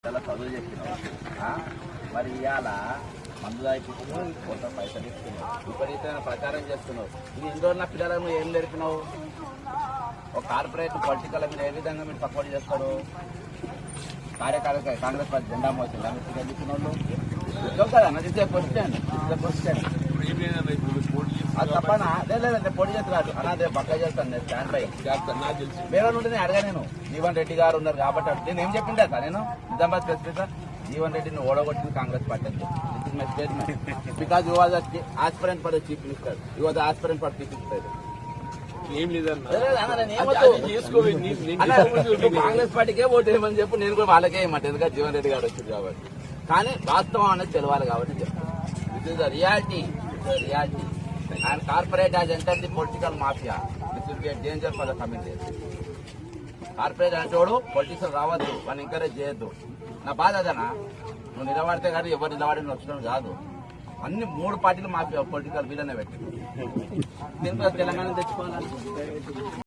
చాలా చదువు చెప్పినావు మరి ఇవాళ మందు దాయిస్తున్నావు కొంత పైసలు ఇస్తున్నావు విపరీతమైన ప్రచారం చేస్తున్నావు ఇది ఇన్ని రోజుల పిల్లలకు నువ్వు ఏం నేర్పినావు ఒక కార్పొరేట్ పొలిటికల్ మీరు ఏ విధంగా మీరు సపోర్ట్ చేస్తారు కాంగ్రెస్ పార్టీ జెండా మోసింది అమిత్ గెలిచిన వాళ్ళు కదా ఇదే క్వశ్చన్ అది తప్పనా లేదంటే పొడి చేస్తున్నాడు అదే పక్క చేస్తాను నేను స్టాండ్ బై వేరే ఉంటే నేను అడగా నేను జీవన్ రెడ్డి గారు ఉన్నారు కాబట్టి నేను ఏం చెప్పిండే సార్ నేను నిజామాబాద్ స్పెసిఫిక్ జీవన్ రెడ్డిని ఓడగొట్టింది కాంగ్రెస్ పార్టీ అంతే this is my statement because you was aspirant for chief minister you was aspirant for chief minister ఏం లేదన్నా కాంగ్రెస్ పార్టీకే ఓటు వేయమని చెప్పి నేను కూడా వాళ్ళకే వేయమంటే ఎందుకంటే జీవన్ రెడ్డి గారు వచ్చింది కాబట్టి కానీ వాస్తవం అనేది తెలవాలి కాబట్టి చెప్తాను this is the reality reality and corporate has enter the political mafia this will be danger for the coming days corporate అంటోడు పొలిటిక్స్ రావద్దు వాళ్ళని ఎంకరేజ్ చేయొద్దు నా బాధ అదేనా నువ్వు నిలబడితే కానీ ఎవరు నిలబడి వచ్చిన కాదు అన్ని 3 పార్టీలు మాఫియా పొలిటికల్ వీళ్ళనే పెట్టి దీనికి తెలంగాణ తెచ్చుకోవాలని